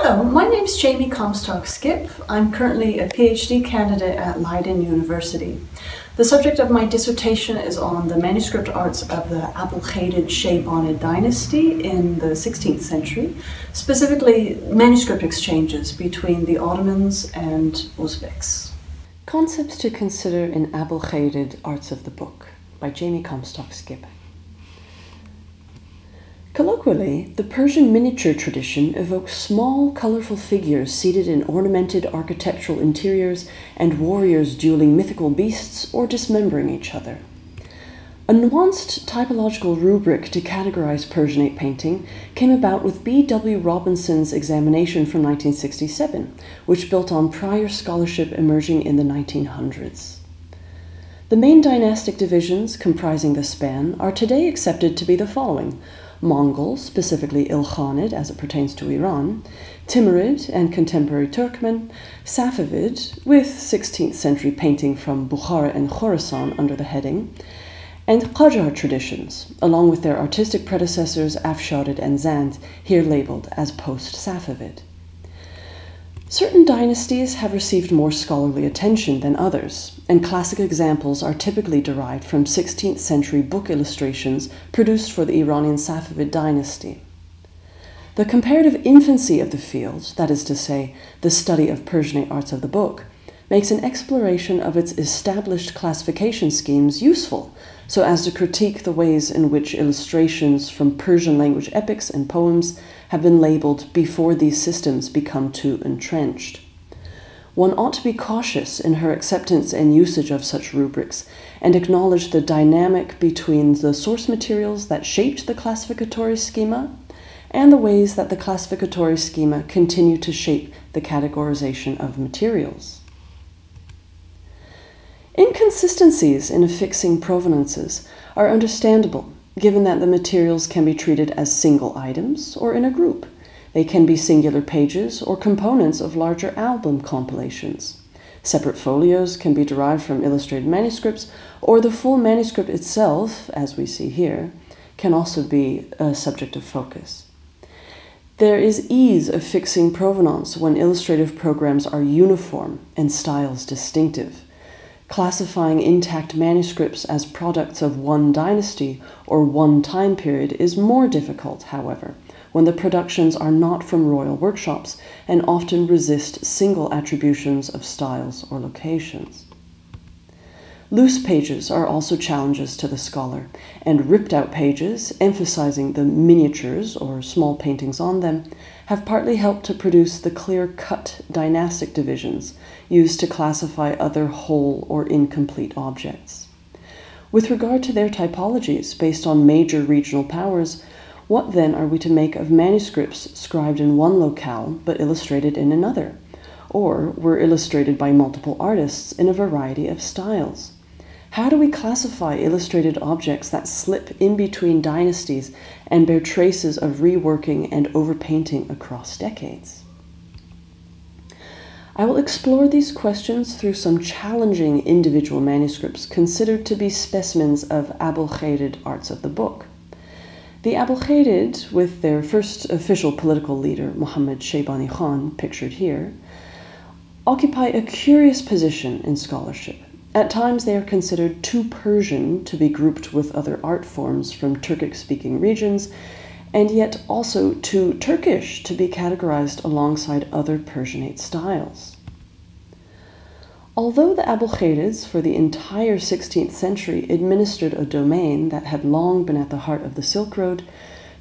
Hello, my name's Jamie Comstock-Skipp. I'm currently a PhD candidate at Leiden University. The subject of my dissertation is on the manuscript arts of the Abulghadid Sheibanid dynasty in the 16th century, specifically manuscript exchanges between the Ottomans and Uzbeks. Concepts to consider in Abulghadid Arts of the Book by Jamie Comstock-Skipp. Colloquially, the Persian miniature tradition evokes small, colorful figures seated in ornamented architectural interiors and warriors dueling mythical beasts or dismembering each other. A nuanced typological rubric to categorize Persianate painting came about with B.W. Robinson's examination from 1967, which built on prior scholarship emerging in the 1900s. The main dynastic divisions comprising the span are today accepted to be the following: Mongol, specifically Ilkhanid as it pertains to Iran, Timurid and contemporary Turkmen, Safavid, with 16th century painting from Bukhara and Khorasan under the heading, and Qajar traditions, along with their artistic predecessors Afsharid and Zand, here labeled as post-Safavid. Certain dynasties have received more scholarly attention than others, and classic examples are typically derived from 16th century book illustrations produced for the Iranian Safavid dynasty. The comparative infancy of the field, that is to say, the study of Persianate arts of the book, makes an exploration of its established classification schemes useful, so as to critique the ways in which illustrations from Persian language epics and poems have been labeled before these systems become too entrenched. One ought to be cautious in her acceptance and usage of such rubrics and acknowledge the dynamic between the source materials that shaped the classificatory schema and the ways that the classificatory schema continue to shape the categorization of materials. Inconsistencies in affixing provenances are understandable, given that the materials can be treated as single items or in a group. They can be singular pages or components of larger album compilations. Separate folios can be derived from illustrated manuscripts, or the full manuscript itself, as we see here, can also be a subject of focus. There is ease of fixing provenance when illustrative programs are uniform and styles distinctive. Classifying intact manuscripts as products of one dynasty or one time period is more difficult, however, when the productions are not from royal workshops and often resist single attributions of styles or locations. Loose pages are also challenges to the scholar, and ripped-out pages, emphasizing the miniatures or small paintings on them, have partly helped to produce the clear-cut dynastic divisions used to classify other whole or incomplete objects. With regard to their typologies based on major regional powers, what then are we to make of manuscripts scribed in one locale but illustrated in another, or were illustrated by multiple artists in a variety of styles? How do we classify illustrated objects that slip in between dynasties and bear traces of reworking and overpainting across decades? I will explore these questions through some challenging individual manuscripts considered to be specimens of Abulghadid arts of the book. The Abulghadid, with their first official political leader, Muhammad Sheibani Khan, pictured here, occupy a curious position in scholarship. At times they are considered too Persian to be grouped with other art forms from Turkic-speaking regions, and yet also too Turkish to be categorized alongside other Persianate styles. Although the Abulghadids for the entire 16th century administered a domain that had long been at the heart of the Silk Road,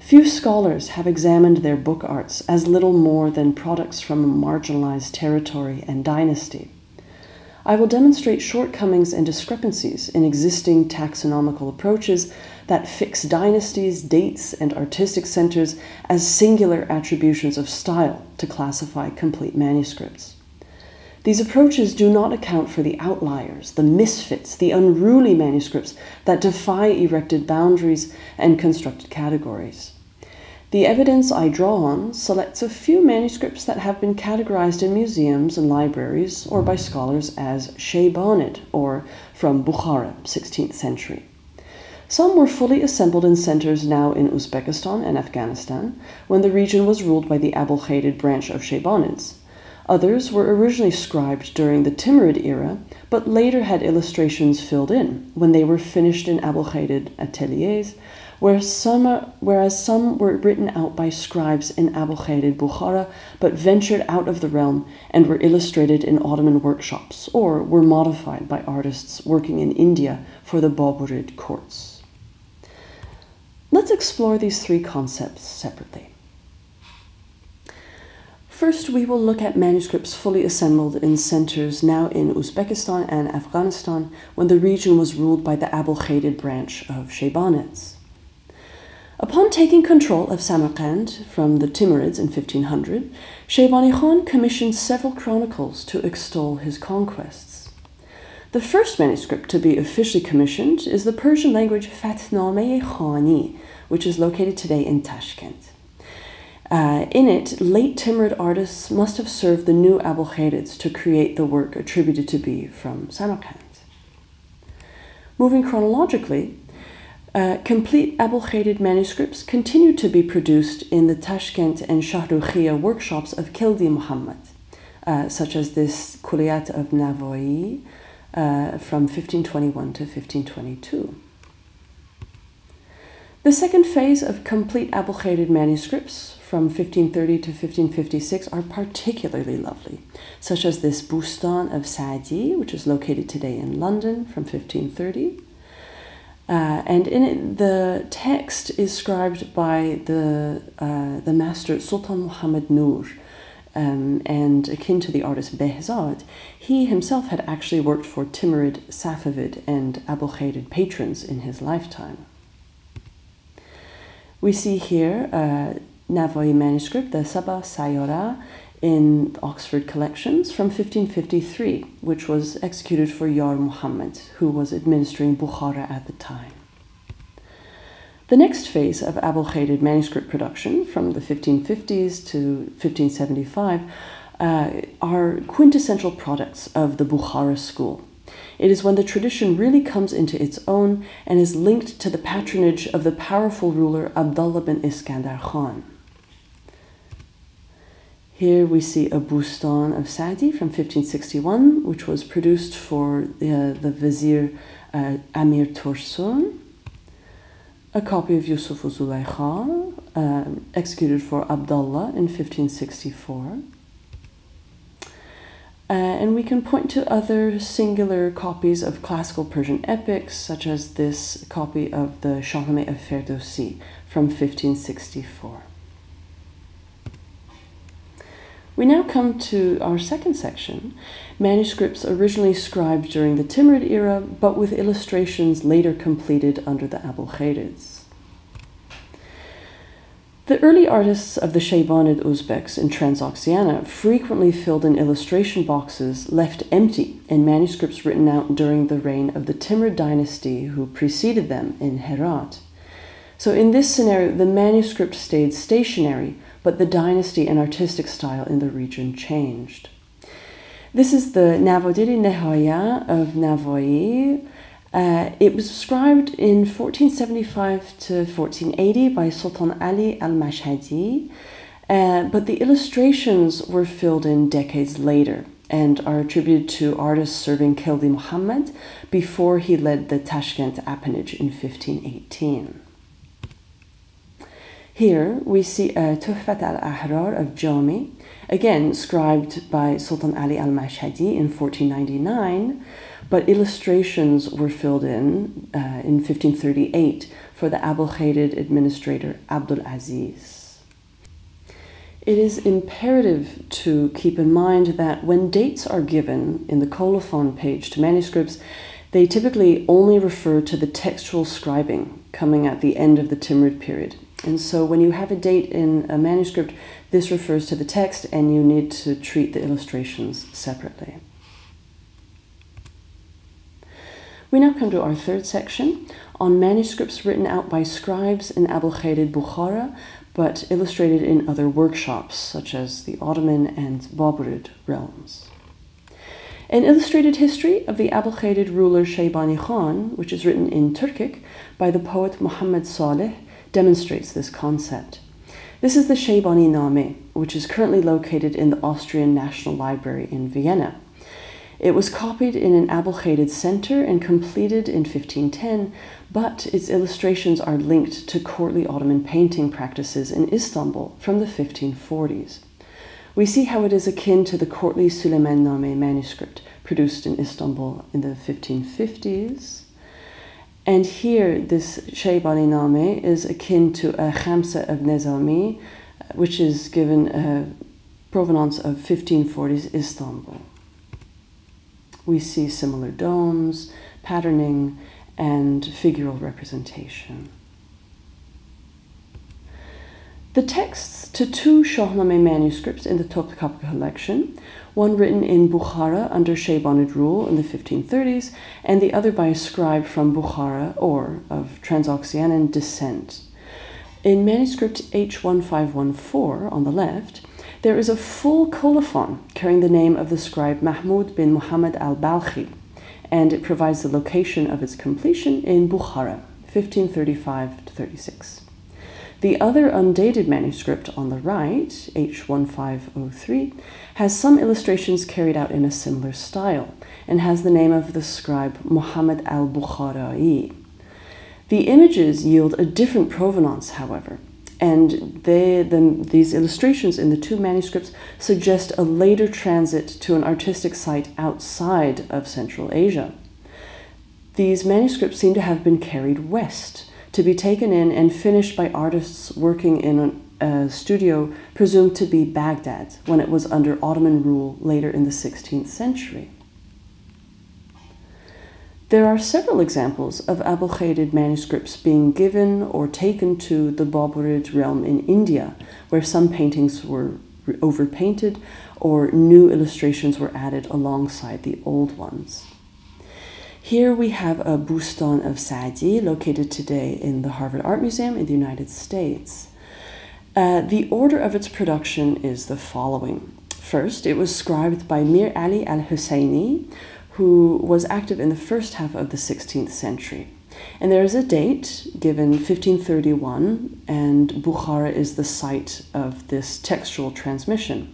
few scholars have examined their book arts as little more than products from a marginalized territory and dynasty. I will demonstrate shortcomings and discrepancies in existing taxonomical approaches that fix dynasties, dates, and artistic centers as singular attributions of style to classify complete manuscripts. These approaches do not account for the outliers, the misfits, the unruly manuscripts that defy erected boundaries and constructed categories. The evidence I draw on selects a few manuscripts that have been categorized in museums and libraries or by scholars as Sheibanid, or from Bukhara, 16th century. Some were fully assembled in centers now in Uzbekistan and Afghanistan, when the region was ruled by the Abulkhated branch of Sheibanids. Others were originally scribed during the Timurid era, but later had illustrations filled in when they were finished in Abulkhated ateliers, whereas some were written out by scribes in Abulkhated Bukhara, but ventured out of the realm and were illustrated in Ottoman workshops, or were modified by artists working in India for the Baburid courts. Let's explore these three concepts separately. First, we will look at manuscripts fully assembled in centers now in Uzbekistan and Afghanistan when the region was ruled by the Abulkhated branch of Sheibanids. Upon taking control of Samarkand from the Timurids in 1500, Sheibani Khan commissioned several chronicles to extol his conquests. The first manuscript to be officially commissioned is the Persian language Fathnameh Khani, which is located today in Tashkent. In it, late Timurid artists must have served the new Abulkhadids to create the work attributed to be from Samarkand. Moving chronologically, complete Abulkhadid manuscripts continued to be produced in the Tashkent and Shahrukhiya workshops of Kildi Muhammad, such as this Kulliyat of Navoi from 1521 to 1522. The second phase of complete Abulkhadid manuscripts from 1530 to 1556 are particularly lovely, such as this Bustan of Saadi, which is located today in London from 1530. And in it, the text is scribed by the master Sultan Muhammad Nur, and akin to the artist Behzad. He himself had actually worked for Timurid, Safavid, and Abulkhadid patrons in his lifetime. We see here a Navoi manuscript, the Sabah Sayora, in Oxford Collections from 1553, which was executed for Yar Muhammad, who was administering Bukhara at the time. The next phase of Abulkhadid manuscript production, from the 1550s to 1575, are quintessential products of the Bukhara school. It is when the tradition really comes into its own and is linked to the patronage of the powerful ruler Abdullah bin Iskandar Khan. Here we see a Bustan of Saadi from 1561, which was produced for the vizier Amir Tursun. A copy of Yusuf Zulaykha, executed for Abdullah in 1564. And we can point to other singular copies of classical Persian epics, such as this copy of the Shahnameh of Ferdowsi from 1564. We now come to our second section, manuscripts originally scribed during the Timurid era, but with illustrations later completed under the Abulkhadids. The early artists of the Sheibanid Uzbeks in Transoxiana frequently filled in illustration boxes left empty in manuscripts written out during the reign of the Timur dynasty who preceded them in Herat. So in this scenario, the manuscript stayed stationary, but the dynasty and artistic style in the region changed. This is the Navodiri Nehaya of Navoi. It was scribed in 1475 to 1480 by Sultan Ali al-Mashhadi, but the illustrations were filled in decades later and are attributed to artists serving Kildi Muhammad before he led the Tashkent appanage in 1518. Here we see a Tuhfat al-Ahrar of Jami, again scribed by Sultan Ali al-Mashhadi in 1499, but illustrations were filled in 1538 for the Abulkhadid administrator Abdul Aziz. It is imperative to keep in mind that when dates are given in the colophon page to manuscripts, they typically only refer to the textual scribing coming at the end of the Timurid period. And so when you have a date in a manuscript, this refers to the text and you need to treat the illustrations separately. We now come to our third section on manuscripts written out by scribes in Abulkhadid Bukhara, but illustrated in other workshops, such as the Ottoman and Baburid realms. An illustrated history of the Abulkhated ruler Sheibani Khan, which is written in Turkic by the poet Muhammad Saleh, demonstrates this concept. This is the Sheibani Name, which is currently located in the Austrian National Library in Vienna. It was copied in an Abulkhated center and completed in 1510, but its illustrations are linked to courtly Ottoman painting practices in Istanbul from the 1540s. We see how it is akin to the courtly Süleyman-Name manuscript produced in Istanbul in the 1550s. And here, this Sheibani-Name is akin to a Khamsa of Nizami, which is given a provenance of 1540s Istanbul. We see similar domes, patterning, and figural representation. The texts to two Shahnameh manuscripts in the Topkapi collection, one written in Bukhara under Sheibanid rule in the 1530s, and the other by a scribe from Bukhara or of Transoxianan descent. In manuscript H1514 on the left, there is a full colophon carrying the name of the scribe Mahmud bin Muhammad al-Balkhi, and it provides the location of its completion in Bukhara, 1535-36. The other undated manuscript on the right, H1503, has some illustrations carried out in a similar style, and has the name of the scribe Muhammad al-Bukhari. The images yield a different provenance, however, and these illustrations in the two manuscripts suggest a later transit to an artistic site outside of Central Asia. These manuscripts seem to have been carried west, to be taken in and finished by artists working in a studio presumed to be Baghdad when it was under Ottoman rule later in the 16th century. There are several examples of Abulkhated manuscripts being given or taken to the Baburid realm in India, where some paintings were overpainted or new illustrations were added alongside the old ones. Here we have a Bustan of Saadi located today in the Harvard Art Museum in the United States. The order of its production is the following. First, it was scribed by Mir Ali al-Husseini, who was active in the first half of the 16th century. And there is a date given 1531, and Bukhara is the site of this textual transmission.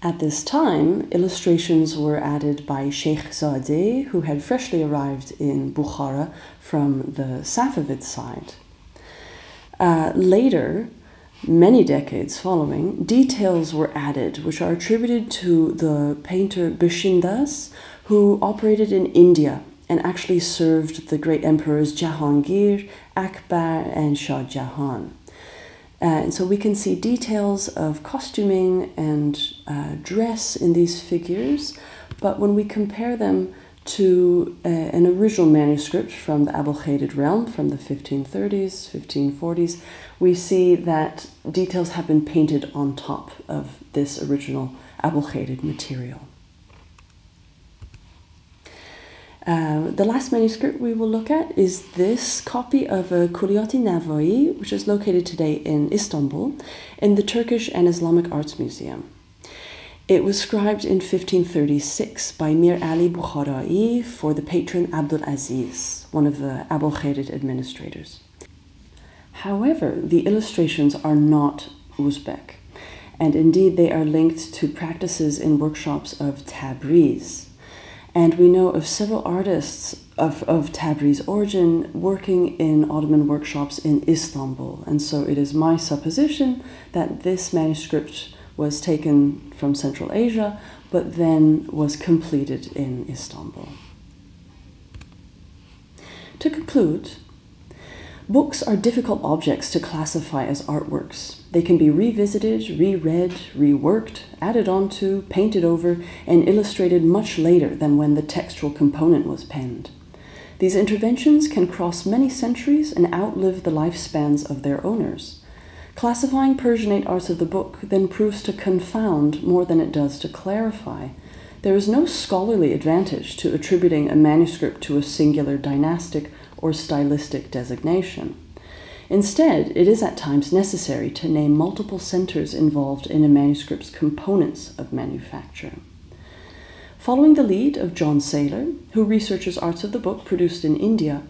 At this time, illustrations were added by Sheikh Zadeh, who had freshly arrived in Bukhara from the Safavid side. Later, many decades following, details were added which are attributed to the painter Bishindas, who operated in India and actually served the great emperors Jahangir, Akbar, and Shah Jahan. And so we can see details of costuming and dress in these figures, but when we compare them to an original manuscript from the Abulkhated realm from the 1530s, 1540s, we see that details have been painted on top of this original Abulkhated material. The last manuscript we will look at is this copy of a Kulliyat-i Navai, which is located today in Istanbul, in the Turkish and Islamic Arts Museum. It was scribed in 1536 by Mir Ali Bukhari for the patron Abdul Aziz, one of the Abulkhated administrators. However, the illustrations are not Uzbek, and indeed they are linked to practices in workshops of Tabriz. And we know of several artists of Tabriz origin working in Ottoman workshops in Istanbul. And so it is my supposition that this manuscript was taken from Central Asia, but then was completed in Istanbul. To conclude, books are difficult objects to classify as artworks. They can be revisited, reread, reworked, added onto, painted over, and illustrated much later than when the textual component was penned. These interventions can cross many centuries and outlive the lifespans of their owners. Classifying Persianate arts of the book then proves to confound more than it does to clarify. There is no scholarly advantage to attributing a manuscript to a singular dynastic or stylistic designation. Instead, it is at times necessary to name multiple centers involved in a manuscript's components of manufacture. Following the lead of John Saylor, who researches arts of the book produced in India,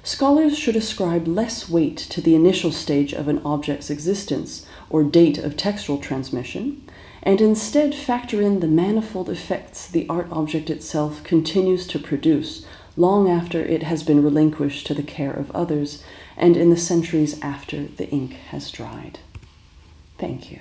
scholars should ascribe less weight to the initial stage of an object's existence or date of textual transmission, and instead factor in the manifold effects the art object itself continues to produce long after it has been relinquished to the care of others and in the centuries after the ink has dried. Thank you.